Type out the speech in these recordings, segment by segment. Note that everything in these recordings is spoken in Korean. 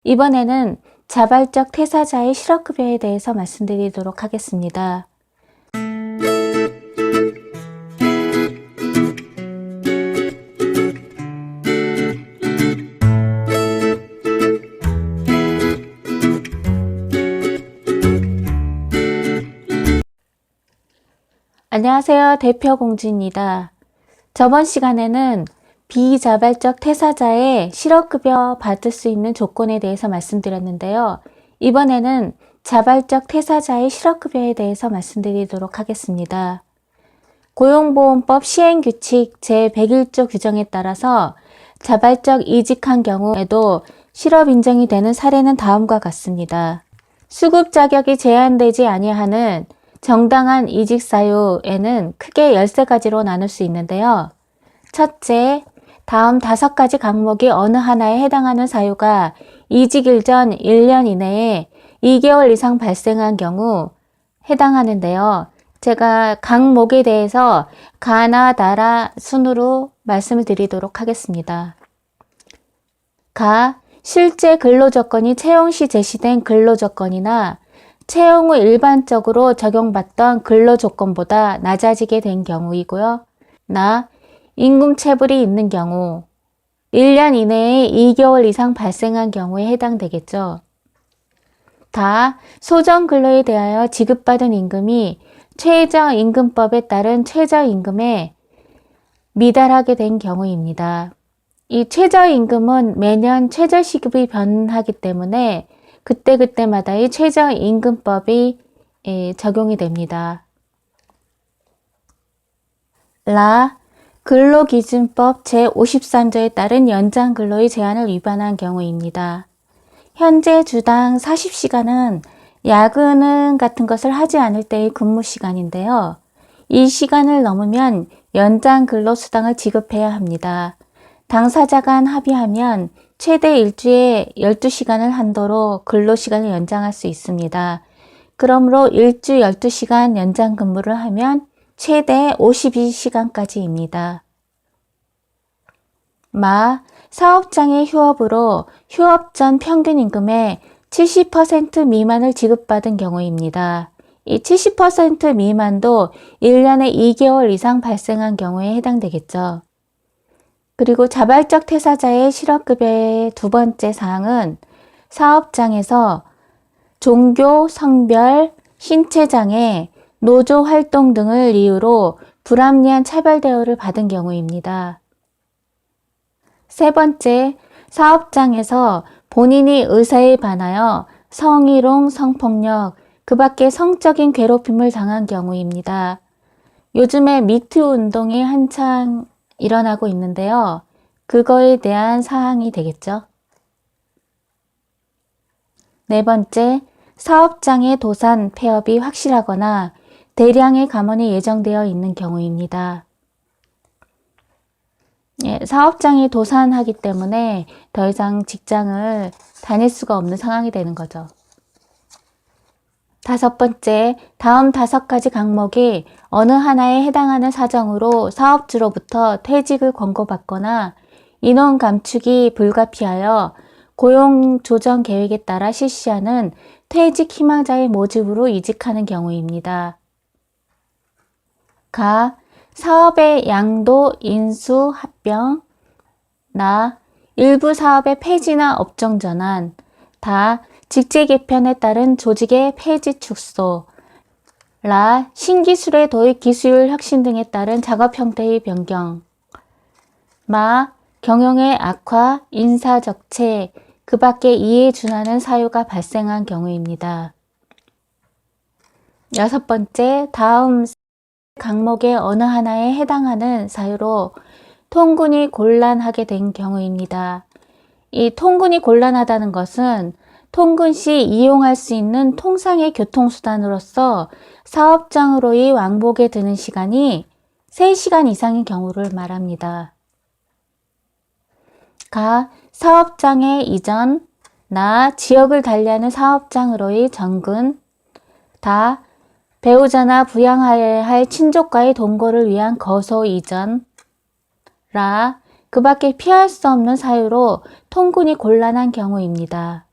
이번에는 자발적 퇴사자의 실업급여에 대해서 말씀드리도록 하겠습니다. 안녕하세요. 대표 공주입니다. 저번 시간에는 비자발적 퇴사자의 실업급여 받을 수 있는 조건에 대해서 말씀드렸는데요. 이번에는 자발적 퇴사자의 실업급여에 대해서 말씀드리도록 하겠습니다. 고용보험법 시행규칙 제101조 규정에 따라서 자발적 이직한 경우에도 실업 인정이 되는 사례는 다음과 같습니다. 수급 자격이 제한되지 아니하는 정당한 이직 사유에는 크게 13가지로 나눌 수 있는데요. 첫째, 다음 5가지 항목이 어느 하나에 해당하는 사유가 이직일 전 1년 이내에 2개월 이상 발생한 경우 해당하는데요. 제가 항목에 대해서 가나 다라 순으로 말씀을 드리도록 하겠습니다. 가, 실제 근로조건이 채용 시 제시된 근로조건이나 채용 후 일반적으로 적용받던 근로조건보다 낮아지게 된 경우이고요. 나, 임금체불이 있는 경우, 1년 이내에 2개월 이상 발생한 경우에 해당되겠죠. 다, 소정근로에 대하여 지급받은 임금이 최저임금법에 따른 최저임금에 미달하게 된 경우입니다. 이 최저임금은 매년 최저시급이 변하기 때문에 그때그때마다의 최저임금법이 적용이 됩니다. 라, 근로기준법 제53조에 따른 연장 근로의 제한을 위반한 경우입니다. 현재 주당 40시간은 야근 같은 것을 하지 않을 때의 근무 시간인데요. 이 시간을 넘으면 연장 근로수당을 지급해야 합니다. 당사자 간 합의하면 최대 일주에 12시간을 한도로 근로시간을 연장할 수 있습니다. 그러므로 일주 12시간 연장 근무를 하면 최대 52시간까지입니다. 마, 사업장의 휴업으로 휴업 전 평균 임금의 70% 미만을 지급받은 경우입니다. 이 70% 미만도 1년에 2개월 이상 발생한 경우에 해당되겠죠. 그리고 자발적 퇴사자의 실업급여의 두 번째 사항은 사업장에서 종교, 성별, 신체장애, 노조 활동 등을 이유로 불합리한 차별 대우를 받은 경우입니다. 세 번째, 사업장에서 본인이 의사에 반하여 성희롱, 성폭력, 그 밖에 성적인 괴롭힘을 당한 경우입니다. 요즘에 미투 운동이 한창 일어나고 있는데요. 그거에 대한 사항이 되겠죠. 네 번째, 사업장의 도산, 폐업이 확실하거나 대량의 감원이 예정되어 있는 경우입니다. 사업장이 도산하기 때문에 더 이상 직장을 다닐 수가 없는 상황이 되는 거죠. 다섯 번째, 다음 5가지 항목이 어느 하나에 해당하는 사정으로 사업주로부터 퇴직을 권고받거나 인원 감축이 불가피하여 고용조정 계획에 따라 실시하는 퇴직 희망자의 모집으로 이직하는 경우입니다. 가, 사업의 양도, 인수, 합병. 나, 일부 사업의 폐지나 업종 전환. 다, 직제 개편에 따른 조직의 폐지 축소. 라, 신기술의 도입, 기술 혁신 등에 따른 작업 형태의 변경. 마, 경영의 악화, 인사 적체, 그 밖에 이에 준하는 사유가 발생한 경우입니다. 여섯 번째, 다음 항목의 어느 하나에 해당하는 사유로 통근이 곤란하게 된 경우입니다. 이 통근이 곤란하다는 것은 통근 시 이용할 수 있는 통상의 교통수단으로서 사업장으로의 왕복에 드는 시간이 3시간 이상인 경우를 말합니다. 가, 사업장의 이전. 나, 지역을 달리하는 사업장으로의 전근. 다, 배우자나 부양해야 할 친족과의 동거를 위한 거소 이전. 라, 그 밖에 피할 수 없는 사유로 통근이 곤란한 경우입니다.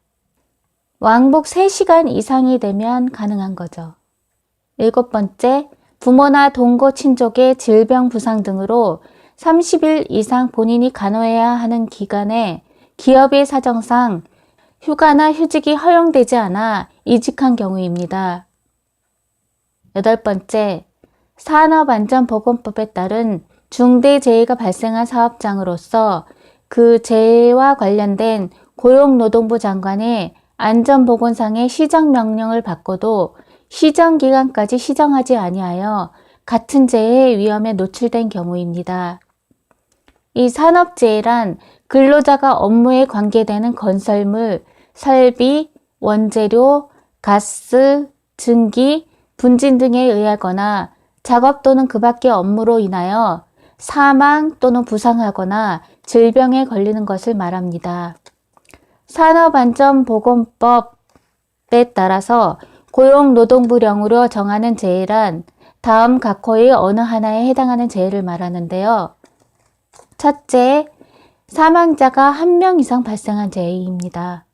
왕복 3시간 이상이 되면 가능한 거죠. 7번째, 부모나 동거 친족의 질병 부상 등으로 30일 이상 본인이 간호해야 하는 기간에 기업의 사정상 휴가나 휴직이 허용되지 않아 이직한 경우입니다. 8번째, 산업안전보건법에 따른 중대재해가 발생한 사업장으로서 그 재해와 관련된 고용노동부 장관의 안전보건상의 시정명령을 받고도 시정기간까지 시정하지 아니하여 같은 재해의 위험에 노출된 경우입니다. 이 산업재해란 근로자가 업무에 관계되는 건설물, 설비, 원재료, 가스, 증기, 분진 등에 의하거나 작업 또는 그 밖의 업무로 인하여 사망 또는 부상하거나 질병에 걸리는 것을 말합니다. 산업안전보건법에 따라서 고용노동부령으로 정하는 재해란 다음 각호의 어느 하나에 해당하는 재해를 말하는데요. 첫째, 사망자가 1명 이상 발생한 재해입니다.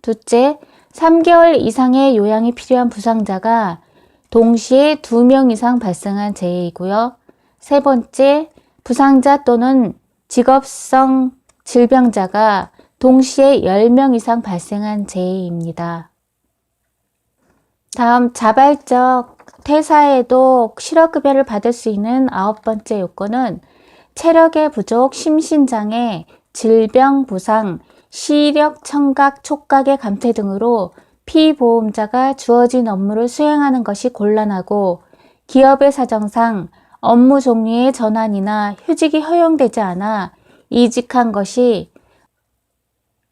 둘째, 3개월 이상의 요양이 필요한 부상자가 동시에 2명 이상 발생한 재해이고요. 세 번째, 부상자 또는 직업성 질병자가 동시에 10명 이상 발생한 재해입니다. 다음 자발적 퇴사에도 실업급여를 받을 수 있는 9번째 요건은 체력의 부족, 심신장애, 질병, 부상, 시력, 청각, 촉각의 감퇴 등으로 피보험자가 주어진 업무를 수행하는 것이 곤란하고 기업의 사정상 업무 종류의 전환이나 휴직이 허용되지 않아 이직한 것이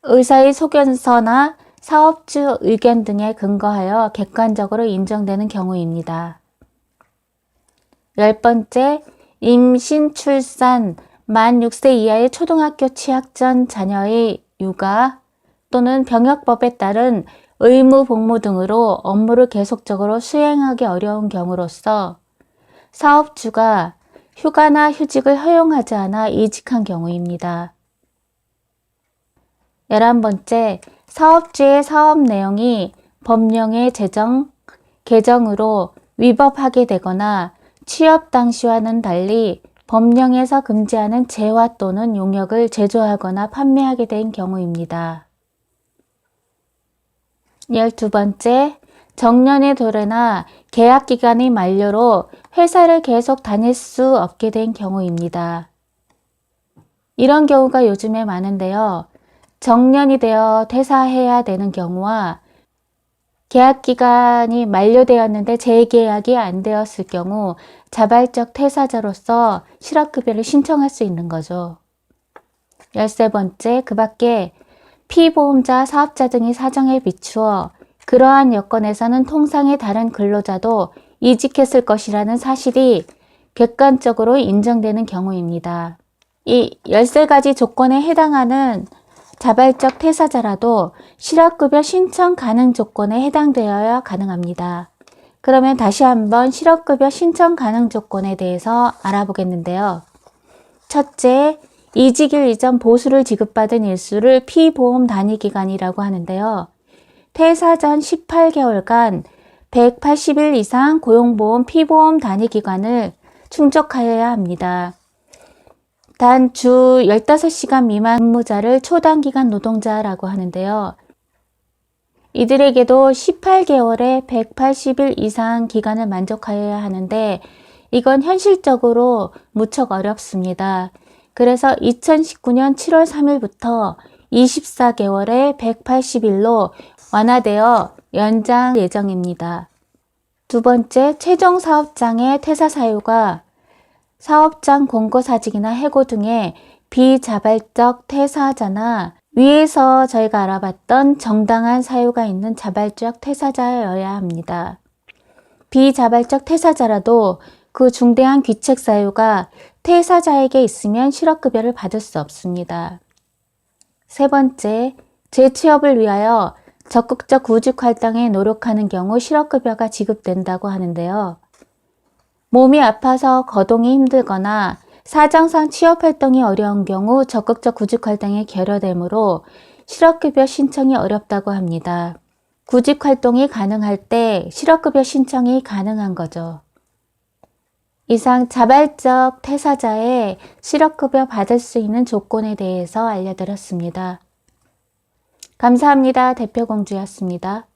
의사의 소견서나 사업주 의견 등에 근거하여 객관적으로 인정되는 경우입니다. 10번째, 임신, 출산, 만 6세 이하의 초등학교 취학 전 자녀의 육아 또는 병역법에 따른 의무 복무 등으로 업무를 계속적으로 수행하기 어려운 경우로서 사업주가 휴가나 휴직을 허용하지 않아 이직한 경우입니다. 11번째, 사업주의 사업 내용이 법령의 개정으로 위법하게 되거나 취업 당시와는 달리 법령에서 금지하는 재화 또는 용역을 제조하거나 판매하게 된 경우입니다. 12번째, 정년의 도래나 계약기간의 만료로 회사를 계속 다닐 수 없게 된 경우입니다. 이런 경우가 요즘에 많은데요. 정년이 되어 퇴사해야 되는 경우와 계약기간이 만료되었는데 재계약이 안 되었을 경우 자발적 퇴사자로서 실업급여를 신청할 수 있는 거죠. 13번째, 그 밖에 피보험자, 사업자 등의 사정에 비추어 그러한 여건에서는 통상의 다른 근로자도 이직했을 것이라는 사실이 객관적으로 인정되는 경우입니다. 이 13가지 조건에 해당하는 자발적 퇴사자라도 실업급여 신청 가능 조건에 해당되어야 가능합니다. 그러면 다시 한번 실업급여 신청 가능 조건에 대해서 알아보겠는데요. 첫째, 이직일 이전 보수를 지급받은 일수를 피보험 단위기간이라고 하는데요. 퇴사 전 18개월간 180일 이상 고용보험 피보험 단위기간을 충족하여야 합니다. 단 주 15시간 미만 근무자를 초단기간 노동자라고 하는데요. 이들에게도 18개월에 180일 이상 기간을 만족하여야 하는데 이건 현실적으로 무척 어렵습니다. 그래서 2019년 7월 3일부터 24개월에 180일로 완화되어 연장 예정입니다. 두 번째, 최종 사업장의 퇴사 사유가 사업장 공고사직이나 해고 등의 비자발적 퇴사자나 위에서 저희가 알아봤던 정당한 사유가 있는 자발적 퇴사자여야 합니다. 비자발적 퇴사자라도 그 중대한 귀책 사유가 퇴사자에게 있으면 실업급여를 받을 수 없습니다. 세 번째, 재취업을 위하여 적극적 구직 활동에 노력하는 경우 실업급여가 지급된다고 하는데요. 몸이 아파서 거동이 힘들거나 사정상 취업활동이 어려운 경우 적극적 구직활동에 결여되므로 실업급여 신청이 어렵다고 합니다. 구직 활동이 가능할 때 실업급여 신청이 가능한 거죠. 이상 자발적 퇴사자의 실업급여 받을 수 있는 조건에 대해서 알려드렸습니다. 감사합니다. 대표공주였습니다.